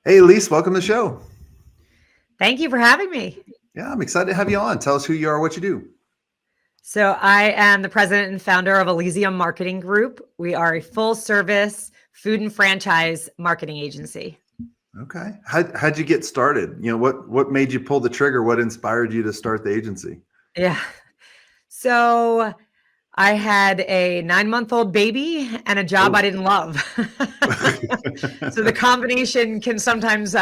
Hey, Elyse, welcome to the show. Thank you for having me. Yeah, I'm excited to have you on. Tell us who you are, what you do. So, I am the president and founder of Elysium Marketing Group. We are a full service food and franchise marketing agency. Okay. How'd you get started? What made you pull the trigger? What inspired you to start the agency? Yeah. So, I had a 9-month-old baby and a job I Oh. didn't love. So, the combination can sometimes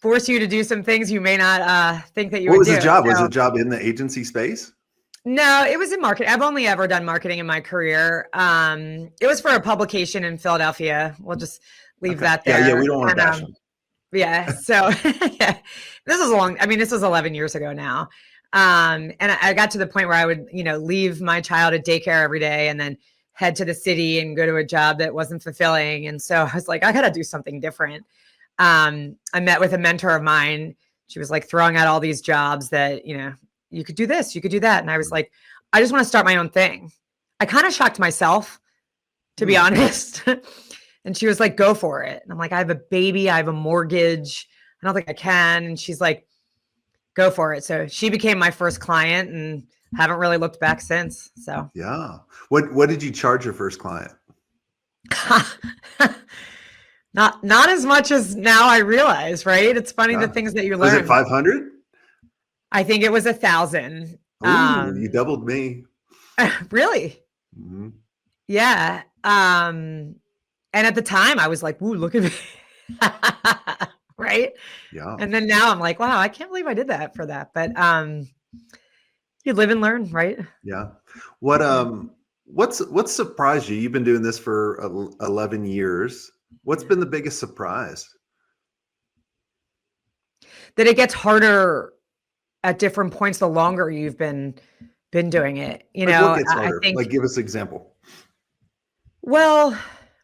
force you to do some things you may not think that you What would was the do. job? Was So, the job in the agency space? no, it was in marketing. I've only ever done marketing in my career. It was for a publication in Philadelphia. We'll just leave Okay. that Yeah, there. we don't want And to bash them. yeah, so yeah, this is a long. I mean, this was 11 years ago now. And I got to the point where I would, leave my child at daycare every day and then head to the city and go to a job that wasn't fulfilling. And so I was like, I got to do something different. I met with a mentor of mine. She was like throwing out all these jobs that, you could do this, you could do that. And I was like, I just want to start my own thing. I kind of shocked myself, to be Hmm. honest. And she was like, go for it. And I'm like, I have a baby, I have a mortgage. I don't think I can. And she's like, go for it. So she became my first client and haven't really looked back since. So Yeah. What did you charge your first client? not as much as now I realize, right? It's funny the Yeah. things that you Was it learn. 500? I think it was 1,000. Oh, you doubled me. Really? Hmm. Yeah. And at the time I was like, ooh, look at me. Right. Yeah. And then now I'm like, wow, I can't believe I did that for that. But you live and learn, right? Yeah. What Yeah. what's surprised you? You've been doing this for 11 years. What's Yeah. been the biggest surprise? That it gets harder at different points the longer you've been doing it. Like what gets I harder? think, Like give us an example. well,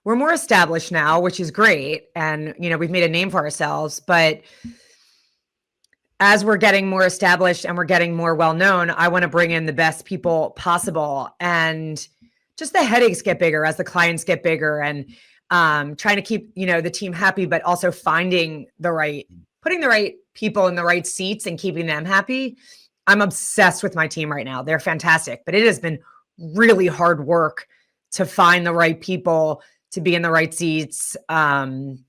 we're more established now, which is great. And, we've made a name for ourselves. But as we're getting more established and we're getting more well known, I want to bring in the best people possible. And just the headaches get bigger as the clients get bigger and trying to keep, the team happy, but also putting the right people in the right seats and keeping them happy. I'm obsessed with my team right now. They're fantastic, but it has been really hard work to find the right people to be in the right seats and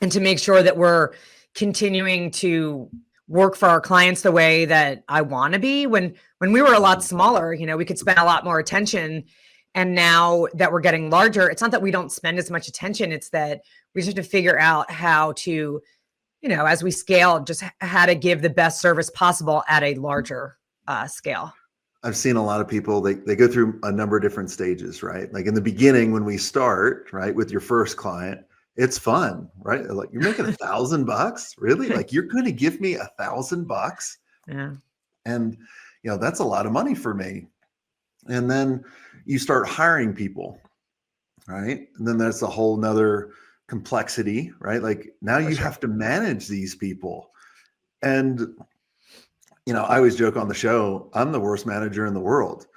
to make sure that we're continuing to work for our clients the way that I want to be. When we were a lot smaller, we could spend a lot more attention. And now that we're getting larger, it's not that we don't spend as much attention. It's that we just have to figure out how to, as we scale, just how to give the best service possible at a larger scale. I've seen a lot of people, they go through a number of different stages, right? Like in the beginning, when we start, right, with your first client, it's fun, right? Like you're making $1,000, really? Like you're going to give me $1,000, Yeah. and that's a lot of money for me. And then you start hiring people, right? And then that's a whole nother complexity, right? Like now For you sure. have to manage these people. And I always joke on the show, I'm the worst manager in the world.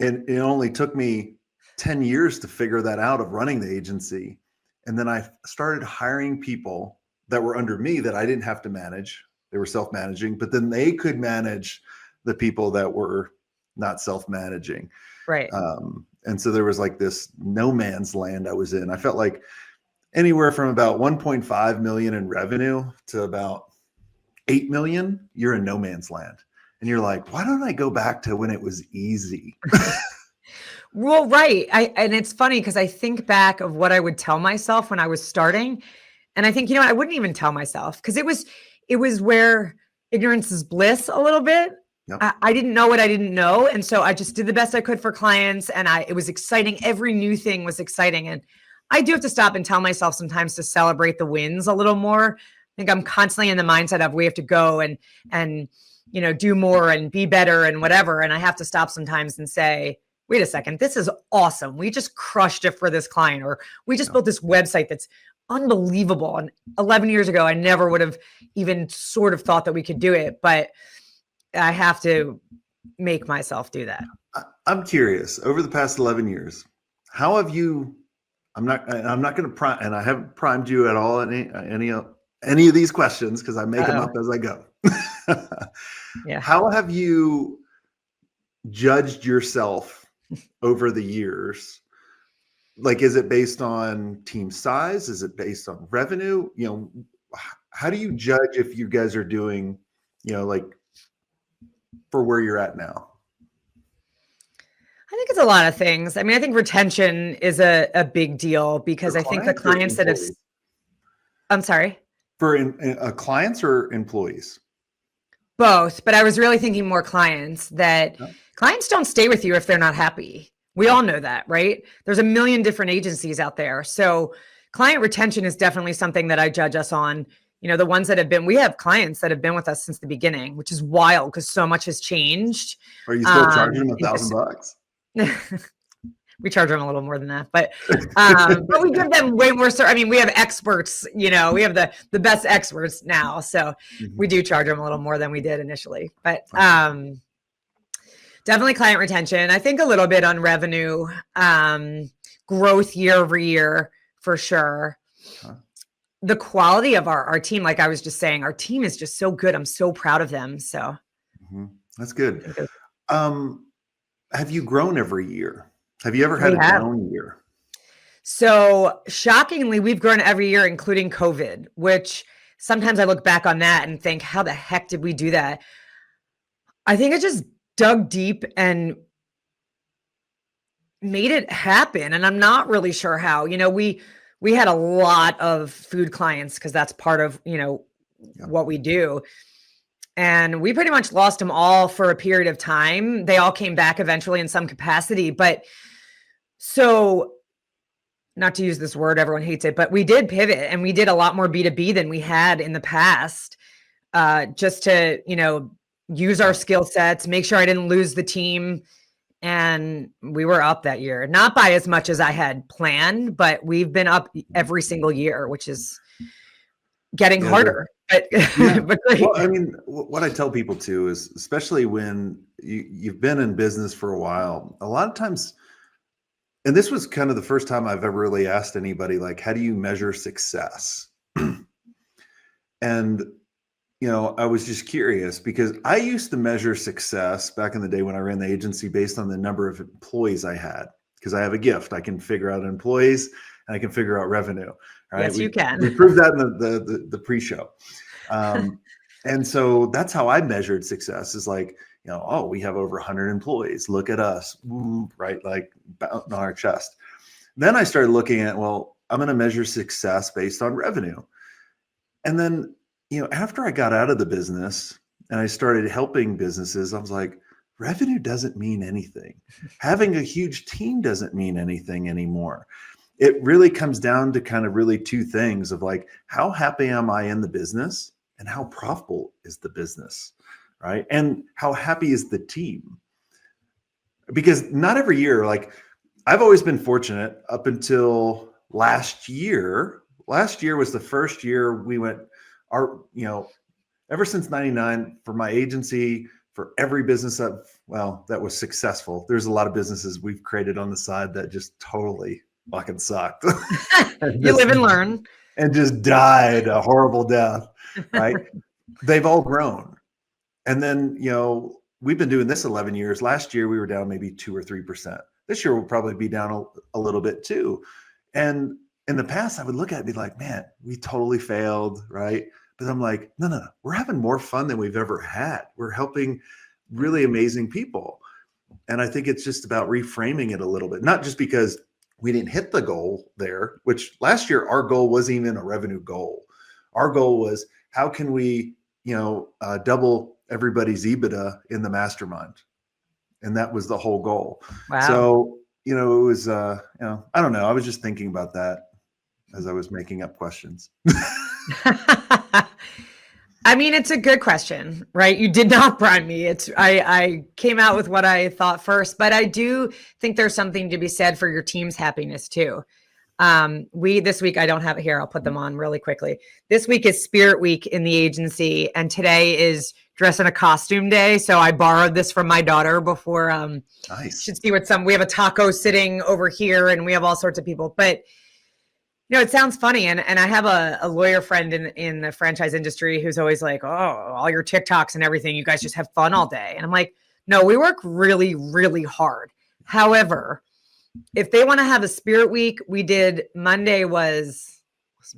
And it only took me 10 years to figure that out of running the agency. And then I started hiring people that were under me that I didn't have to manage. They were self-managing, but then they could manage the people that were not self-managing. Right. And so there was like this no man's land I was in. I felt like anywhere from about 1.5 million in revenue to about 8 million, you're in no man's land. And you're like, why don't I go back to when it was easy? Well, right. And it's funny because I think back of what I would tell myself when I was starting, and I think, I wouldn't even tell myself because it was where ignorance is bliss a little bit. Yep. I didn't know what I didn't know, and so I just did the best I could for clients, and it was exciting. Every new thing was exciting, and I do have to stop and tell myself sometimes to celebrate the wins a little more. I think I'm constantly in the mindset of we have to go and do more and be better and whatever, and I have to stop sometimes and say, wait a second, this is awesome. We just crushed it for this client, or we just Yeah. built this website that's unbelievable. And 11 years ago, I never would have even sort of thought that we could do it, but I have to make myself do that. I'm curious, over the past 11 years, how have you I'm not going to prime, and I haven't primed you at all any of these questions because I make them up as I go. Yeah. How have you judged yourself over the years? Like, is it based on team size? Is it based on revenue? How do you judge if you guys are doing, like for where you're at now? I think it's a lot of things. I mean, I think retention is a big deal because For I think the clients clients that have, employees? I'm sorry, For clients or employees? both, but I was really thinking more clients that Yeah. clients don't stay with you if they're not happy. We all know that, right? There's a million different agencies out there. So client retention is definitely something that I judge us on. The ones that we have clients that have been with us since the beginning, which is wild because so much has changed. Are you still charging them $1,000? We charge them a little more than that, but we give them way more. I mean, we have experts, we have the best experts now. So we do charge them a little more than we did initially, but definitely client retention. I think a little bit on revenue, growth year over year for sure. The quality of our team, like I was just saying, our team is just so good. I'm so proud of them. So that's good. Have you grown every year? Have you ever had a down year? So shockingly, we've grown every year, including COVID, which sometimes I look back on that and think, how the heck did we do that? I think I just dug deep and made it happen. And I'm not really sure how. We had a lot of food clients because that's part of, what we do. And we pretty much lost them all for a period of time. They all came back eventually in some capacity. But so, not to use this word, everyone hates it, but we did pivot and we did a lot more B2B than we had in the past, just to, use our skill sets, make sure I didn't lose the team. And we were up that year, not by as much as I had planned, but we've been up every single year, which is getting harder. But great. Well, I mean, what I tell people too is, especially when you've been in business for a while, a lot of times, and this was kind of the first time I've ever really asked anybody, like, how do you measure success? And, I was just curious because I used to measure success back in the day when I ran the agency based on the number of employees I had, because I have a gift. I can figure out employees and I can figure out revenue. Right? Yes, you can. We proved that in the pre-show. And so that's how I measured success is like, we have over 100 employees. Look at us, right? Like on our chest. Then I started looking at, well, I'm going to measure success based on revenue. And then, after I got out of the business and I started helping businesses, I was like, revenue doesn't mean anything. Having a huge team doesn't mean anything anymore. It really comes down to kind of really two things of like, how happy am I in the business and how profitable is the business, right? And how happy is the team? Because not every year, like I've always been fortunate up until last year. Last year was the first year we went, ever since 99 for my agency, for every business that was successful. There's a lot of businesses we've created on the side that just totally fucking sucked. You live and learn. And just died a horrible death, right? They've all grown. And then, we've been doing this 11 years. Last year, we were down maybe 2 or 3%. This year, we'll probably be down a little bit too. And in the past, I would look at it and be like, man, we totally failed, right? But I'm like, no, we're having more fun than we've ever had. We're helping really amazing people. And I think it's just about reframing it a little bit, not just because we didn't hit the goal there, which last year, our goal wasn't even a revenue goal. Our goal was how can we, double everybody's EBITDA in the mastermind. And that was the whole goal. Wow. So, it was, I don't know. I was just thinking about that as I was making up questions. I mean, it's a good question, right? You did not prime me. I came out with what I thought first, but I do think there's something to be said for your team's happiness too. This week, I don't have it here. I'll put them on really quickly. This week is Spirit Week in the agency, and today is Dress in a Costume Day. So I borrowed this from my daughter before. Nice. Should see we have a taco sitting over here, and we have all sorts of people. But It sounds funny. And I have a lawyer friend in the franchise industry who's always like, oh, all your TikToks and everything, you guys just have fun all day. And I'm like, no, we work really, really hard. However, if they want to have a spirit week, we did Monday was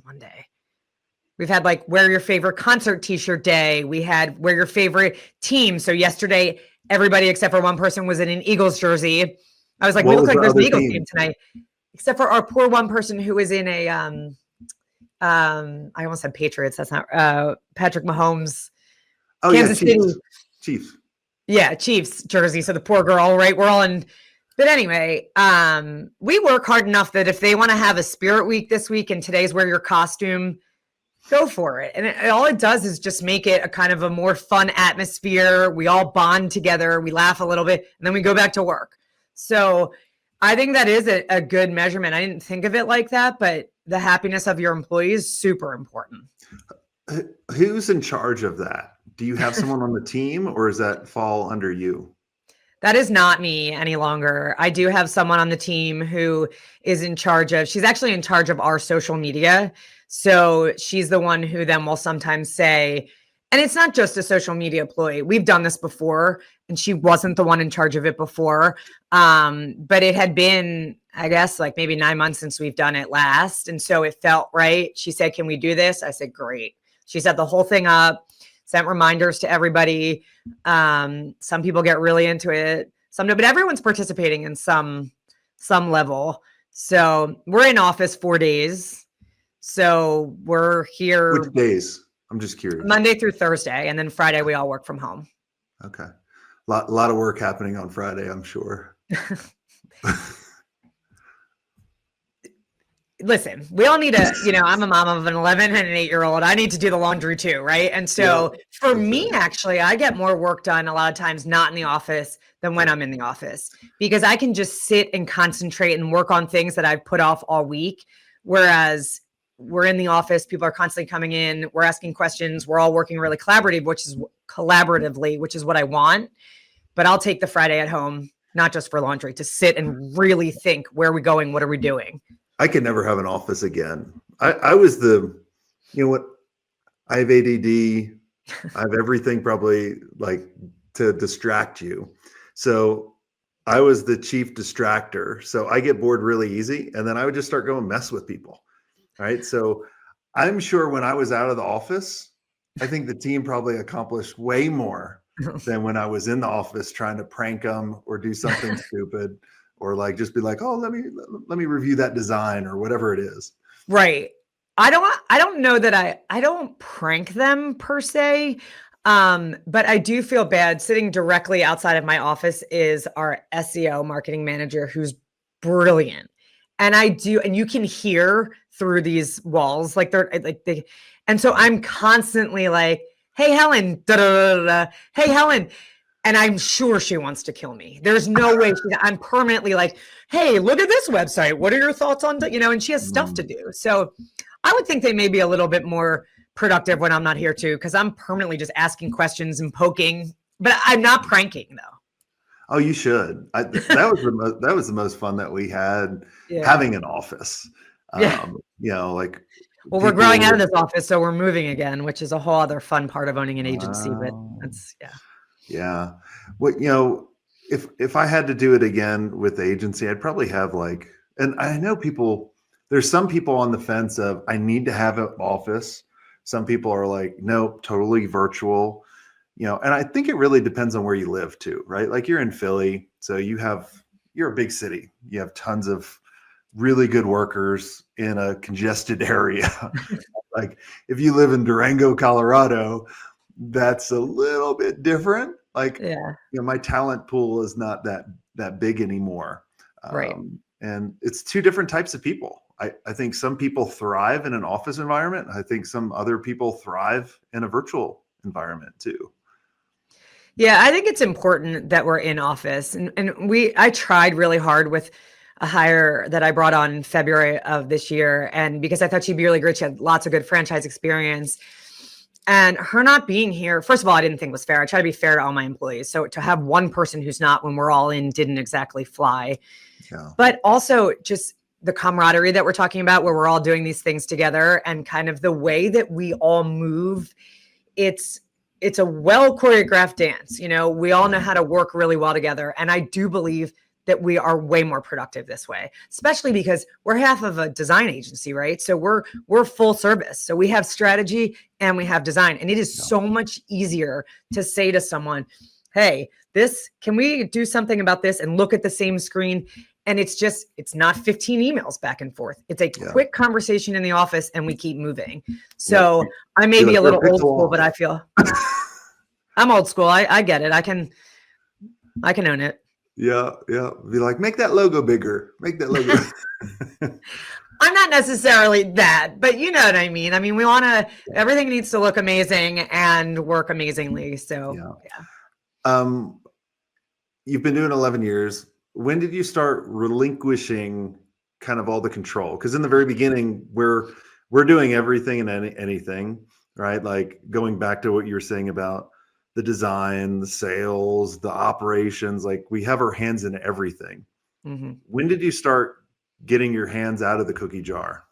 Monday. We've had like wear your favorite concert t-shirt day. We had wear your favorite team. So yesterday, everybody except for one person was in an Eagles jersey. I was like, we look like there's an Eagles team tonight. Except for our poor one person who was in a I almost said Patriots. That's not Patrick Mahomes. Oh, Kansas yeah, City. Chiefs. Yeah, Chiefs jersey. So the poor girl, right? We're all in. But anyway, we work hard enough that if they want to have a spirit week this week and today's wear your costume, go for it. And all it does is just make it a kind of a more fun atmosphere. We all bond together. We laugh a little bit and then we go back to work. So I think that is a good measurement. I didn't think of it like that, but the happiness of your employees is super important. Who's in charge of that? Do you have someone on the team or does that fall under you? That is not me any longer. I do have someone on the team who is in charge of, she's actually in charge of our social media. So she's the one who then will sometimes say, and it's not just a social media employee. We've done this before and she wasn't the one in charge of it before. But it had been, I guess, like maybe 9 months since we've done it last. And so it felt right. She said, can we do this? I said, great. She set the whole thing up, sent reminders to everybody. Some people get really into it. Some no, but everyone's participating in some level. So we're in office 4 days. So we're here. Which days? I'm just curious. Monday through Thursday. And then Friday, we all work from home. Okay. A lot of work happening on Friday, I'm sure. Listen, we all need I'm a mom of an 11 and an 8-year-old. I need to do the laundry too, right? And so for me, actually, I get more work done a lot of times not in the office than when I'm in the office because I can just sit and concentrate and work on things that I've put off all week. Whereas we're in the office, people are constantly coming in, we're asking questions, we're all working really collaboratively, which is what I want. But I'll take the Friday at home, not just for laundry, to sit and really think, where are we going? What are we doing? I could never have an office again. I was I have ADD. I have everything probably like to distract you. So I was the chief distractor. So I get bored really easy. And then I would just start going mess with people. Right. So I'm sure when I was out of the office, I think the team probably accomplished way more than when I was in the office trying to prank them or do something stupid. Or like just be like, oh, let me review that design or whatever it is. Right. I don't know that I don't prank them per se. But I do feel bad. Sitting directly outside of my office is our SEO marketing manager who's brilliant. And you can hear through these walls, and so I'm constantly like, hey, Helen, da, da, da, da. Hey, Helen. And I'm sure she wants to kill me. There's no way I'm permanently like, hey, look at this website. What are your thoughts on that? And she has stuff to do. So I would think they may be a little bit more productive when I'm not here too, because I'm permanently just asking questions and poking, but I'm not pranking though. Oh, you should. That was the most fun that we had having an office. Well, we're growing out of this office, so we're moving again, which is a whole other fun part of owning an agency. But that's Yeah. Well, if I had to do it again with the agency, I'd probably have and I know there's some people on the fence of I need to have an office. Some people are like, nope, totally virtual, and I think it really depends on where you live too, right? Like you're in Philly, so you're a big city. You have tons of really good workers in a congested area. Like if you live in Durango, Colorado, that's a little bit different. My talent pool is not that big anymore. Right. And it's two different types of people. I think some people thrive in an office environment. I think some other people thrive in a virtual environment too. Yeah, I think it's important that we're in office. And I tried really hard with a hire that I brought on in February of this year. And because I thought she'd be really great, she had lots of good franchise experience. And her not being here, first of all, I didn't think was fair. I try to be fair to all my employees. So to have one person who's not when we're all in didn't exactly fly. Yeah. But also just the camaraderie that we're talking about, where we're all doing these things together, and kind of the way that we all move. It's a well choreographed dance. We all know how to work really well together. And I do believe that we are way more productive this way, especially because we're half of a design agency, right? So we're full service. So we have strategy and we have design. And it is so much easier to say to someone, hey, can we do something about this, and look at the same screen? And it's not 15 emails back and forth. It's a quick conversation in the office, and we keep moving. So I may be a little old school, but I feel I'm old school. I get it. I can own it. Yeah. Be like, make that logo bigger. Make that logo. I'm not necessarily that, but you know what I mean? I mean, everything needs to look amazing and work amazingly. So yeah. You've been doing 11 years. When did you start relinquishing kind of all the control? Because in the very beginning, we're doing everything and anything, right? Like going back to what you were saying about the design, the sales, the operations, like we have our hands in everything. Mm-hmm. When did you start getting your hands out of the cookie jar?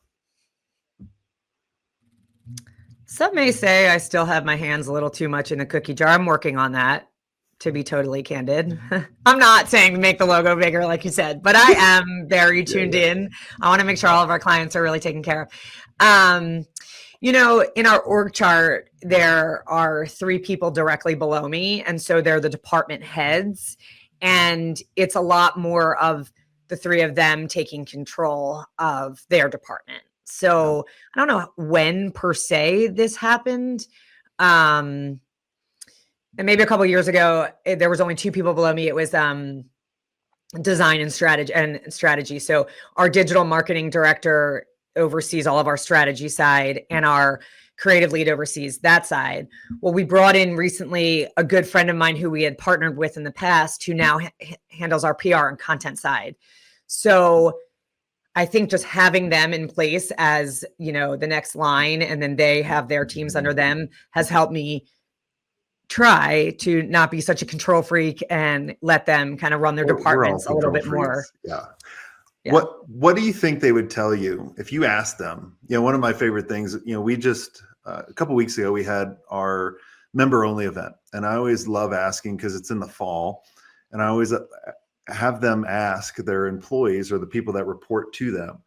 Some may say I still have my hands a little too much in the cookie jar. I'm working on that, to be totally candid. I'm not saying make the logo bigger, like you said, but I am very tuned in. I want to make sure all of our clients are really taken care of. In our org chart, there are 3 people directly below me. And so they're the department heads. And it's a lot more of the 3 of them taking control of their department. So I don't know when per se this happened. And maybe a couple of years ago, there was only 2 people below me. It was design and strategy. So our digital marketing director oversees all of our strategy side, and our creative lead oversees that side. Well, we brought in recently a good friend of mine who we had partnered with in the past, who now handles our PR and content side. So I think just having them in place as, the next line, and then they have their teams under them, has helped me try to not be such a control freak and let them kind of run their departments a little bit more. Yeah. What do you think they would tell you if you asked them? One of my favorite things, we just a couple of weeks ago, we had our member only event, and I always love asking, because it's in the fall, and I always have them ask their employees or the people that report to them,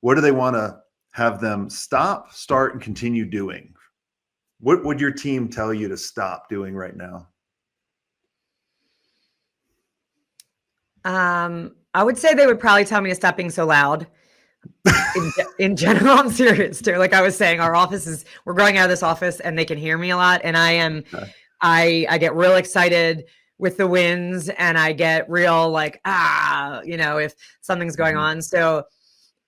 what do they want to have them stop, start, and continue doing? What would your team tell you to stop doing right now? I would say they would probably tell me to stop being so loud. In general, I'm serious too. Like I was saying, we're growing out of this office, and they can hear me a lot. And I get real excited with the wins, and I get real like, if something's going on. So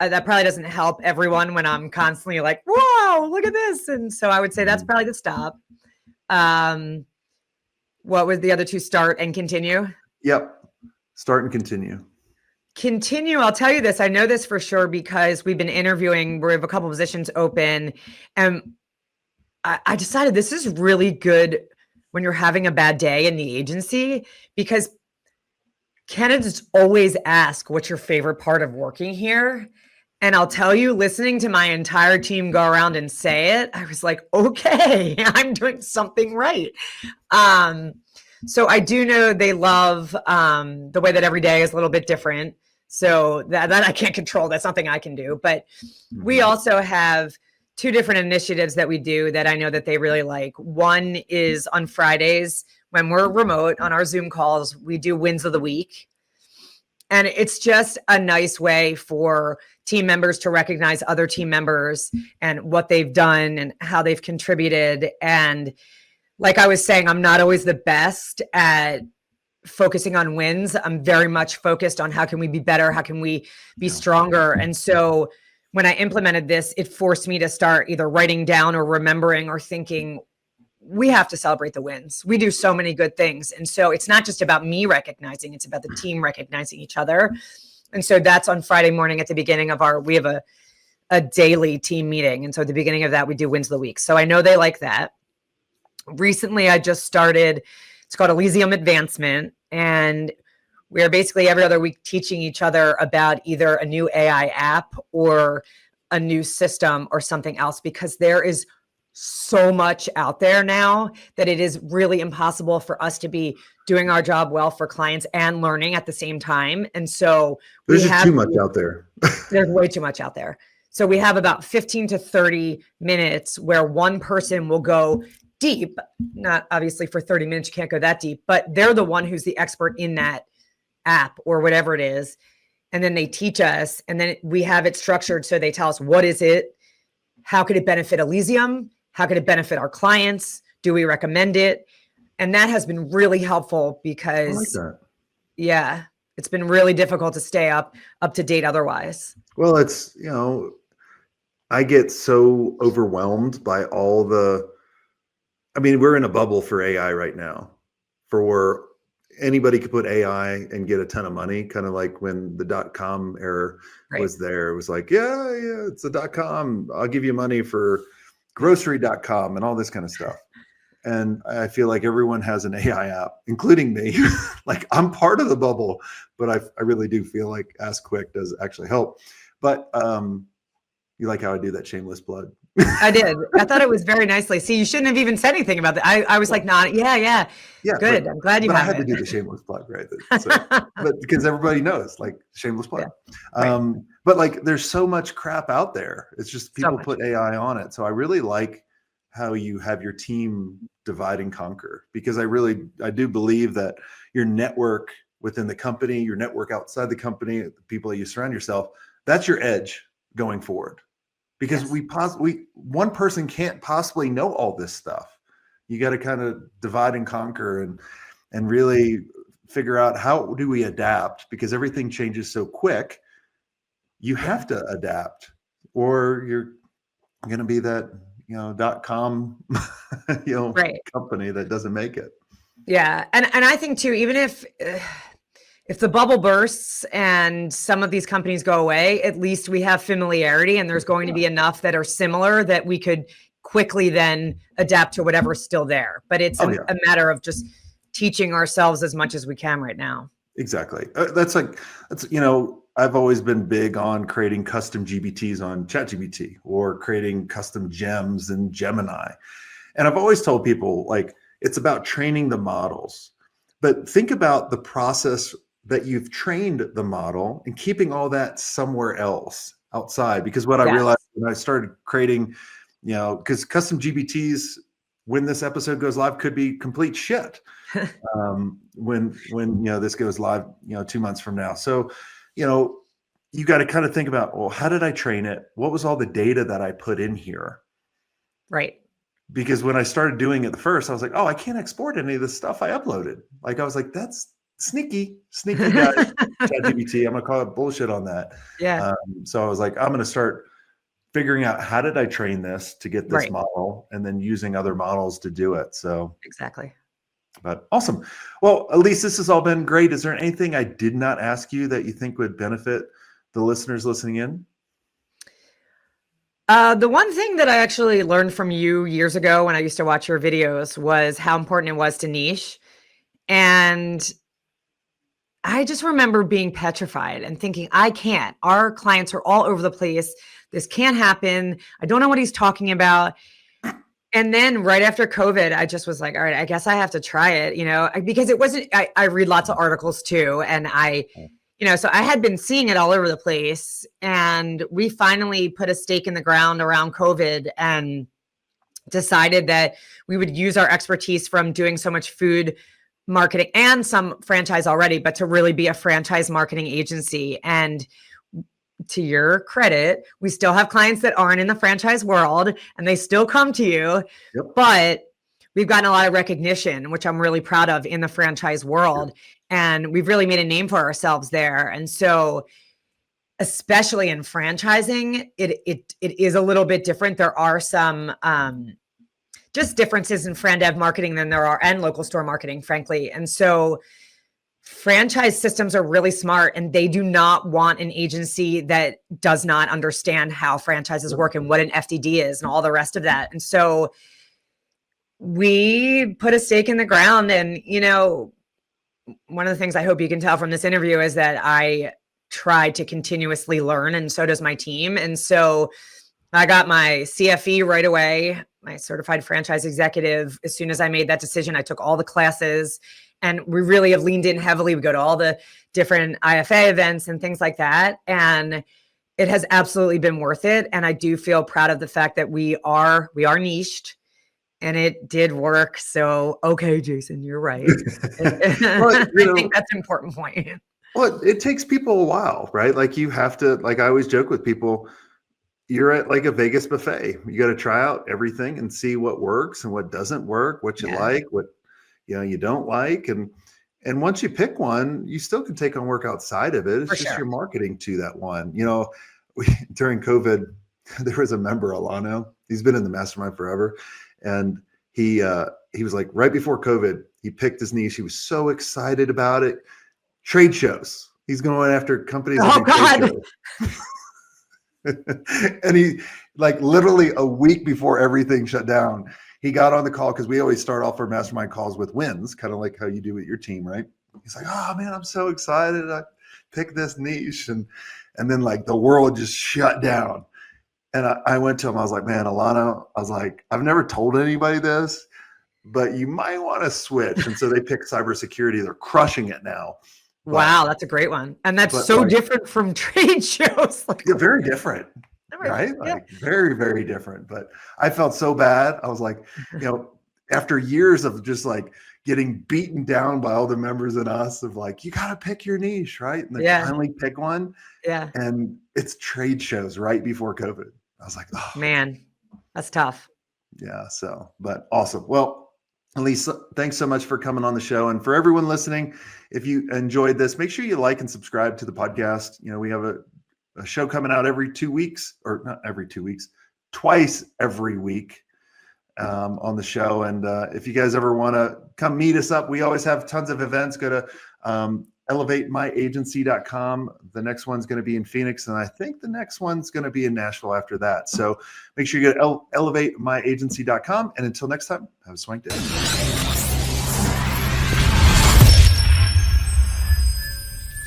that probably doesn't help everyone when I'm constantly like, whoa, look at this. And so I would say that's probably the stop. What was the other 2? Start and continue? Yep. Start and continue. Continue. I'll tell you this. I know this for sure because we've been interviewing. We have a couple positions open, and I decided this is really good when you're having a bad day in the agency, because candidates always ask, what's your favorite part of working here? And I'll tell you, listening to my entire team go around and say it, I was like, okay, I'm doing something right. So I do know they love the way that every day is a little bit different. So that I can't control. That's something I can do. But we also have 2 different initiatives that we do that I know that they really like. One is on Fridays when we're remote on our Zoom calls, we do wins of the week. And it's just a nice way for team members to recognize other team members and what they've done and how they've contributed. And like I was saying, I'm not always the best at focusing on wins. I'm very much focused on how can we be better? How can we be stronger? And so when I implemented this, it forced me to start either writing down or remembering or thinking, we have to celebrate the wins. We do so many good things. And so it's not just about me recognizing, it's about the team recognizing each other. And so that's on Friday morning at the beginning of we have a daily team meeting. And so at the beginning of that, we do wins of the week. So I know they like that. Recently, I just started, it's called Elysium Advancement. And we are basically every other week teaching each other about either a new AI app or a new system or something else, because there is so much out there now that it is really impossible for us to be doing our job well for clients and learning at the same time. And so there's just too much out there. There's way too much out there. So we have about 15 to 30 minutes where one person will go deep, not obviously for 30 minutes, you can't go that deep, but they're the one who's the expert in that app or whatever it is. And then they teach us, and then we have it structured. So they tell us, what is it? How could it benefit Elysium? How could it benefit our clients? Do we recommend it? And that has been really helpful because, I like that. Yeah, it's been really difficult to stay up to date otherwise. Well, it's, I get so overwhelmed by all we're in a bubble for AI right now, for anybody could put AI and get a ton of money, kind of like when the .com era was there. It was like, yeah, it's a .com. I'll give you money for grocery.com and all this kind of stuff. And I feel like everyone has an AI app, including me. Like, I'm part of the bubble, but I really do feel like Ask Quick does actually help. But you like how I do that shameless plug? I did. I thought it was very nicely. See, you shouldn't have even said anything about that. I was like, yeah. Good. I'm glad you have it. I had to do the shameless plug, right? So, but because everybody knows, like, shameless plug. Yeah. Right. But like, there's so much crap out there. It's just people put AI on it. So I really like how you have your team divide and conquer, because I do believe that your network within the company, your network outside the company, the people that you surround yourself, that's your edge going forward. Because one person can't possibly know all this stuff. You got to kind of divide and conquer and really figure out, how do we adapt? Because everything changes so quick. You have to adapt, or you're going to be that, .com, company that doesn't make it. Yeah. And I think too, even if the bubble bursts and some of these companies go away, at least we have familiarity, and there's going to be enough that are similar that we could quickly then adapt to whatever's still there. But it's a matter of just teaching ourselves as much as we can right now. Exactly. I've always been big on creating custom GBTs on ChatGPT, or creating custom gems in Gemini. And I've always told people, like, it's about training the models, but think about the process that you've trained the model and keeping all that somewhere else outside. Because what I realized when I started creating, because custom GBTs, when this episode goes live, could be complete shit. When this goes live, 2 months from now. So, you got to kind of think about, well, how did I train it? What was all the data that I put in here? Right. Because when I started doing it first, I was like, oh, I can't export any of the stuff I uploaded. Like, I was like, that's sneaky guy, ChatGPT. I'm gonna call it bullshit on that. Yeah. So I was like, I'm gonna start figuring out, how did I train this to get this model, and then using other models to do it. So exactly. But awesome. Well, Elyse, this has all been great. Is there anything I did not ask you that you think would benefit the listeners listening in? The one thing that I actually learned from you years ago when I used to watch your videos was how important it was to niche. And I just remember being petrified and thinking, I can't. Our clients are all over the place. This can't happen. I don't know what he's talking about. And then right after COVID, I just was like, all right, I guess I have to try it, because it wasn't, I read lots of articles too. And so I had been seeing it all over the place, and we finally put a stake in the ground around COVID and decided that we would use our expertise from doing so much food marketing and some franchise already, but to really be a franchise marketing agency. And to your credit, we still have clients that aren't in the franchise world, and they still come to you, but we've gotten a lot of recognition, which I'm really proud of, in the franchise world. And we've really made a name for ourselves there. And so, especially in franchising, it is a little bit different. There are some just differences in fran dev marketing than there are and local store marketing, frankly. And so franchise systems are really smart, and they do not want an agency that does not understand how franchises work and what an FDD is and all the rest of that. And so we put a stake in the ground, and, one of the things I hope you can tell from this interview is that I try to continuously learn, and so does my team. And so I got my CFE right away, my certified franchise executive. As soon as I made that decision, I took all the classes, and we really have leaned in heavily. We go to all the different IFA events and things like that. And it has absolutely been worth it. And I do feel proud of the fact that we are niched, and it did work. So, okay, Jason, you're right. Well, I think that's an important point. Well, it takes people a while, right? Like you have to, like I always joke with people, you're at like a Vegas buffet. You got to try out everything and see what works and what doesn't work, what you like, what you don't like. And once you pick one, you still can take on work outside of it. It's just your marketing to that one. During COVID, there was a member, Alano. He's been in the mastermind forever. And he was like, right before COVID, he picked his niche. He was so excited about it. Trade shows. He's going after companies. Oh God. And he, like, literally a week before everything shut down, he got on the call, because we always start off our mastermind calls with wins, kind of like how you do with your team, right? He's like, oh man, I'm so excited. I picked this niche. And then like the world just shut down. And I went to him, I was like, man, Alana, I was like, I've never told anybody this, but you might want to switch. And so they picked cybersecurity. They're crushing it now. Wow, that's a great one. And that's so different from trade shows. Very different, right? Very, very different. But I felt so bad. I was like, after years of just like getting beaten down by all the members in us of like, you got to pick your niche, right? And then finally pick one. Yeah. And it's trade shows right before COVID. I was like, oh man, that's tough. Yeah. So, but awesome. Well, Elyse, thanks so much for coming on the show. And for everyone listening, if you enjoyed this, make sure you like and subscribe to the podcast. We have a show coming out every 2 weeks, or not every 2 weeks, twice every week on the show. And if you guys ever want to come meet us up, we always have tons of events. Go to elevatemyagency.com. The next one's going to be in Phoenix, and I think the next one's going to be in Nashville after that. So make sure you go to elevatemyagency.com. And until next time, have a swank day.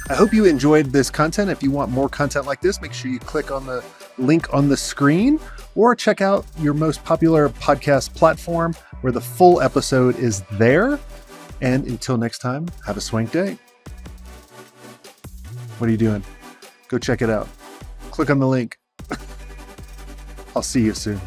I hope you enjoyed this content. If you want more content like this, make sure you click on the link on the screen or check out your most popular podcast platform where the full episode is there. And until next time, have a swank day. What are you doing? Go check it out. Click on the link. I'll see you soon.